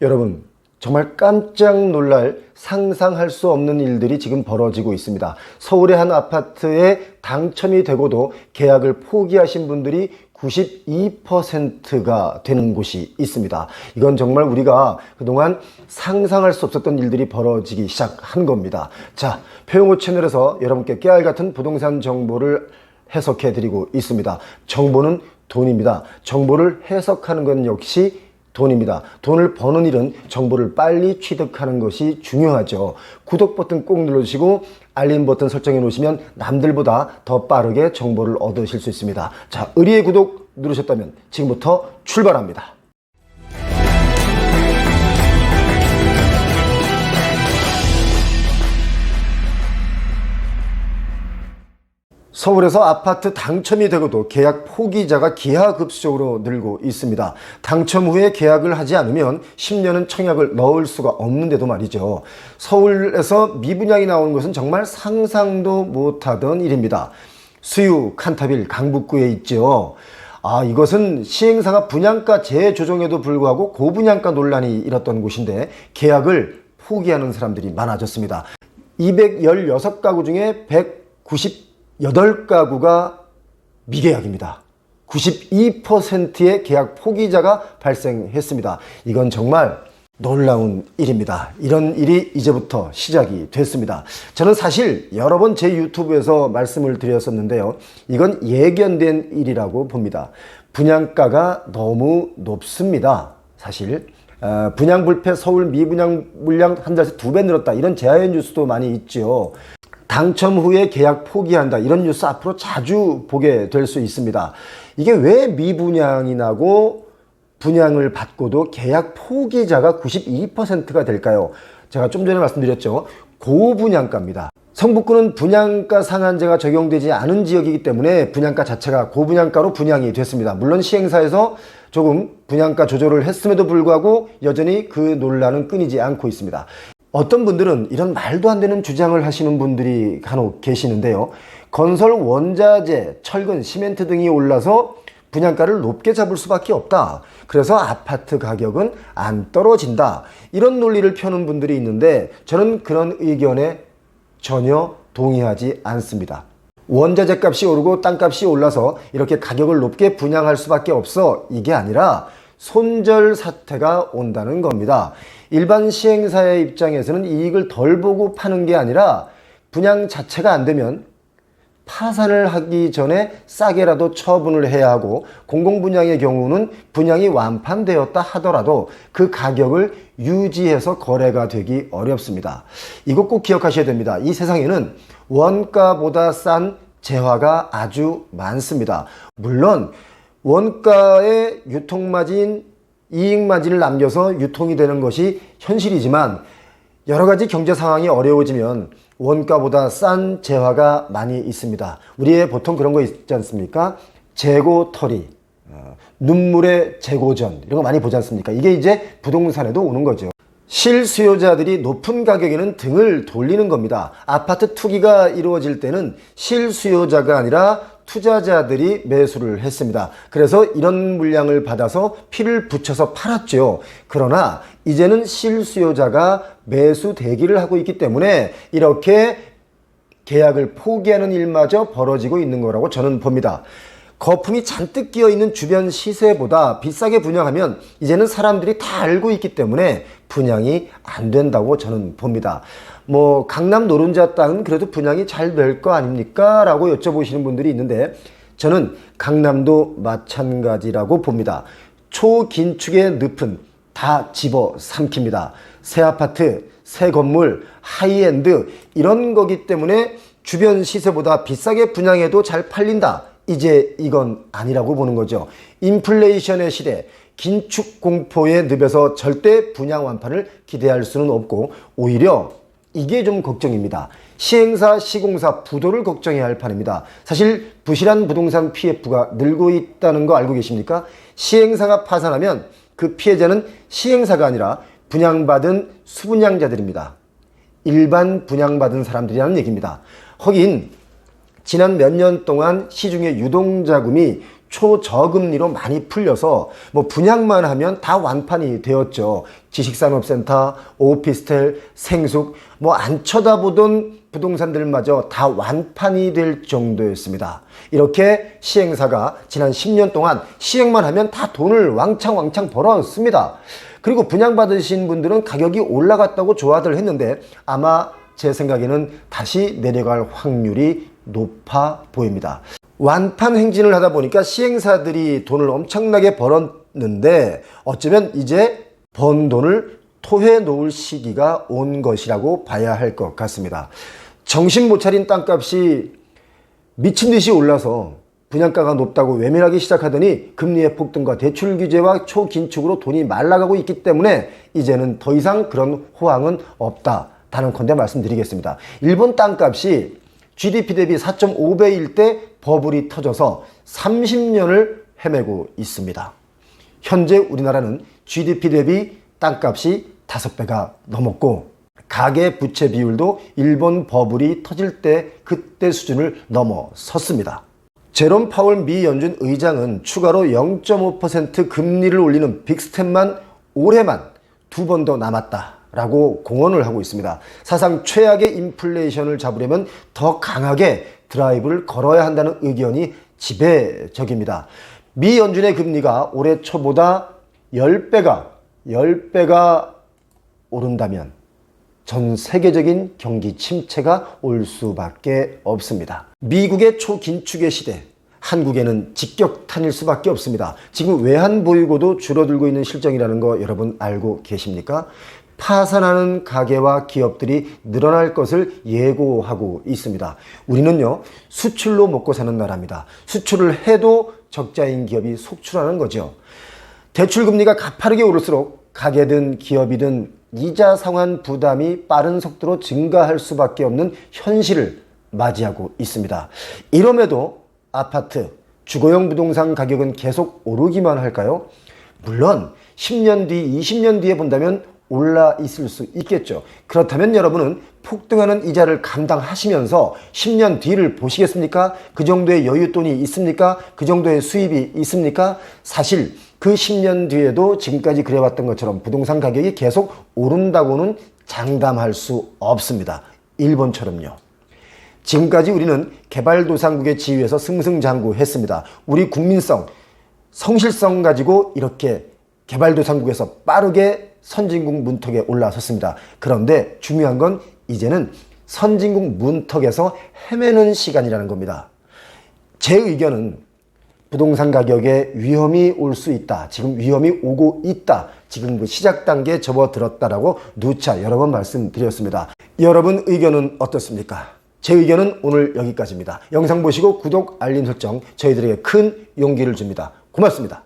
여러분, 정말 깜짝 놀랄 상상할 수 없는 일들이 지금 벌어지고 있습니다. 서울의 한 아파트에 당첨이 되고도 계약을 포기하신 분들이 92%가 되는 곳이 있습니다. 이건 정말 우리가 그동안 상상할 수 없었던 일들이 벌어지기 시작한 겁니다. 자, 표용호 채널에서 여러분께 깨알 같은 부동산 정보를 해석해 드리고 있습니다. 정보는 돈입니다. 정보를 해석하는 건 역시 돈입니다. 돈을 버는 일은 정보를 빨리 취득하는 것이 중요하죠. 구독 버튼 꼭 눌러주시고 알림 버튼 설정해 놓으시면 남들보다 더 빠르게 정보를 얻으실 수 있습니다. 자, 의리의 구독 누르셨다면 지금부터 출발합니다. 서울에서 아파트 당첨이 되고도 계약 포기자가 기하급수적으로 늘고 있습니다. 당첨 후에 계약을 하지 않으면 10년은 청약을 넣을 수가 없는데도 말이죠. 서울에서 미분양이 나오는 것은 정말 상상도 못하던 일입니다. 수유 칸타빌 강북구에 있죠. 이것은 시행사가 분양가 재조정에도 불구하고 고분양가 논란이 일었던 곳인데 계약을 포기하는 사람들이 많아졌습니다. 216가구 중에 198가구가 미계약입니다. 92%의 계약 포기자가 발생했습니다. 이건 정말 놀라운 일입니다. 이런 일이 이제부터 시작이 됐습니다. 저는 사실 여러 번 제 유튜브에서 말씀을 드렸었는데요. 이건 예견된 일이라고 봅니다. 분양가가 너무 높습니다. 사실 분양 불패 서울 미분양 물량 한 달새 2배 늘었다, 이런 재하연 뉴스도 많이 있죠. 당첨 후에 계약 포기한다, 이런 뉴스 앞으로 자주 보게 될 수 있습니다. 이게 왜 미분양이 나고 분양을 받고도 계약 포기자가 92%가 될까요? 제가 좀 전에 말씀드렸죠. 고분양가입니다. 성북구는 분양가 상한제가 적용되지 않은 지역이기 때문에 분양가 자체가 고분양가로 분양이 됐습니다. 물론 시행사에서 조금 분양가 조절을 했음에도 불구하고 여전히 그 논란은 끊이지 않고 있습니다. 어떤 분들은 이런 말도 안 되는 주장을 하시는 분들이 간혹 계시는데요. 건설 원자재, 철근, 시멘트 등이 올라서 분양가를 높게 잡을 수밖에 없다. 그래서 아파트 가격은 안 떨어진다, 이런 논리를 펴는 분들이 있는데 저는 그런 의견에 전혀 동의하지 않습니다. 원자재 값이 오르고 땅값이 올라서 이렇게 가격을 높게 분양할 수밖에 없어, 이게 아니라 손절 사태가 온다는 겁니다. 일반 시행사의 입장에서는 이익을 덜 보고 파는 게 아니라 분양 자체가 안 되면 파산을 하기 전에 싸게라도 처분을 해야 하고, 공공분양의 경우는 분양이 완판되었다 하더라도 그 가격을 유지해서 거래가 되기 어렵습니다. 이거 꼭 기억하셔야 됩니다. 이 세상에는 원가보다 싼 재화가 아주 많습니다. 물론 원가의 유통마진, 이익마진을 남겨서 유통이 되는 것이 현실이지만 여러 가지 경제 상황이 어려워지면 원가보다 싼 재화가 많이 있습니다. 우리의 보통 그런 거 있지 않습니까? 재고털이, 눈물의 재고전, 이런 거 많이 보지 않습니까? 이게 이제 부동산에도 오는 거죠. 실수요자들이 높은 가격에는 등을 돌리는 겁니다. 아파트 투기가 이루어질 때는 실수요자가 아니라 투자자들이 매수를 했습니다. 그래서 이런 물량을 받아서 피를 붙여서 팔았죠. 그러나 이제는 실수요자가 매수 대기를 하고 있기 때문에 이렇게 계약을 포기하는 일마저 벌어지고 있는 거라고 저는 봅니다. 거품이 잔뜩 끼어 있는 주변 시세보다 비싸게 분양하면 이제는 사람들이 다 알고 있기 때문에 분양이 안 된다고 저는 봅니다. 강남 노른자 땅은 그래도 분양이 잘 될 거 아닙니까? 라고 여쭤보시는 분들이 있는데 저는 강남도 마찬가지라고 봅니다. 초긴축의 늪은 다 집어삼킵니다. 새 아파트, 새 건물, 하이엔드, 이런 거기 때문에 주변 시세보다 비싸게 분양해도 잘 팔린다, 이제 이건 아니라고 보는 거죠. 인플레이션의 시대, 긴축 공포의 늪에서 절대 분양 완판을 기대할 수는 없고, 오히려 이게 좀 걱정입니다. 시행사, 시공사, 부도를 걱정해야 할 판입니다. 사실 부실한 부동산 PF가 늘고 있다는 거 알고 계십니까? 시행사가 파산하면 그 피해자는 시행사가 아니라 분양받은 수분양자들입니다. 일반 분양받은 사람들이라는 얘기입니다. 허긴 지난 몇 년 동안 시중에 유동자금이 초저금리로 많이 풀려서 뭐 분양만 하면 다 완판이 되었죠. 지식산업센터, 오피스텔, 생숙, 뭐 안 쳐다보던 부동산들마저 다 완판이 될 정도였습니다. 이렇게 시행사가 지난 10년 동안 시행만 하면 다 돈을 왕창 벌었습니다. 그리고 분양받으신 분들은 가격이 올라갔다고 좋아들 했는데 아마 제 생각에는 다시 내려갈 확률이 높아 보입니다. 완판 행진을 하다 보니까 시행사들이 돈을 엄청나게 벌었는데 어쩌면 이제 번 돈을 토해 놓을 시기가 온 것이라고 봐야 할 것 같습니다. 정신 못 차린 땅값이 미친 듯이 올라서 분양가가 높다고 외면하기 시작하더니 금리의 폭등과 대출 규제와 초긴축으로 돈이 말라가고 있기 때문에 이제는 더 이상 그런 호황은 없다. 단언컨대 말씀드리겠습니다. 일본 땅값이 GDP 대비 4.5배일 때 버블이 터져서 30년을 헤매고 있습니다. 현재 우리나라는 GDP 대비 땅값이 5배가 넘었고 가계 부채 비율도 일본 버블이 터질 때 그때 수준을 넘어섰습니다. 제롬 파월 미 연준 의장은 추가로 0.5% 금리를 올리는 빅스텝만 올해만 2번 더 남았다라고 공언을 하고 있습니다. 사상 최악의 인플레이션을 잡으려면 더 강하게 드라이브를 걸어야 한다는 의견이 지배적입니다. 미 연준의 금리가 올해 초보다 10배가 오른다면 전 세계적인 경기 침체가 올 수밖에 없습니다. 미국의 초긴축의 시대, 한국에는 직격탄일 수밖에 없습니다. 지금 외환 보유고도 줄어들고 있는 실정이라는 거 여러분 알고 계십니까? 파산하는 가게와 기업들이 늘어날 것을 예고하고 있습니다. 우리는요, 수출로 먹고 사는 나라입니다. 수출을 해도 적자인 기업이 속출하는 거죠. 대출금리가 가파르게 오를수록 가게든 기업이든 이자 상환 부담이 빠른 속도로 증가할 수밖에 없는 현실을 맞이하고 있습니다. 이럼에도 아파트, 주거용 부동산 가격은 계속 오르기만 할까요? 물론 10년 뒤, 20년 뒤에 본다면 올라 있을 수 있겠죠. 그렇다면 여러분은 폭등하는 이자를 감당하시면서 10년 뒤를 보시겠습니까? 그 정도의 여윳돈이 있습니까? 그 정도의 수입이 있습니까? 사실 그 10년 뒤에도 지금까지 그래왔던 것처럼 부동산 가격이 계속 오른다고는 장담할 수 없습니다. 일본처럼요. 지금까지 우리는 개발도상국의 지위에서 승승장구했습니다. 우리 국민성, 성실성 가지고 이렇게 개발도상국에서 빠르게 선진국 문턱에 올라섰습니다. 그런데 중요한 건 이제는 선진국 문턱에서 헤매는 시간이라는 겁니다. 제 의견은 부동산 가격에 위험이 올 수 있다. 지금 위험이 오고 있다. 지금 그 시작 단계에 접어들었다라고 누차 여러 번 말씀드렸습니다. 여러분 의견은 어떻습니까? 제 의견은 오늘 여기까지입니다. 영상 보시고 구독, 알림 설정 저희들에게 큰 용기를 줍니다. 고맙습니다.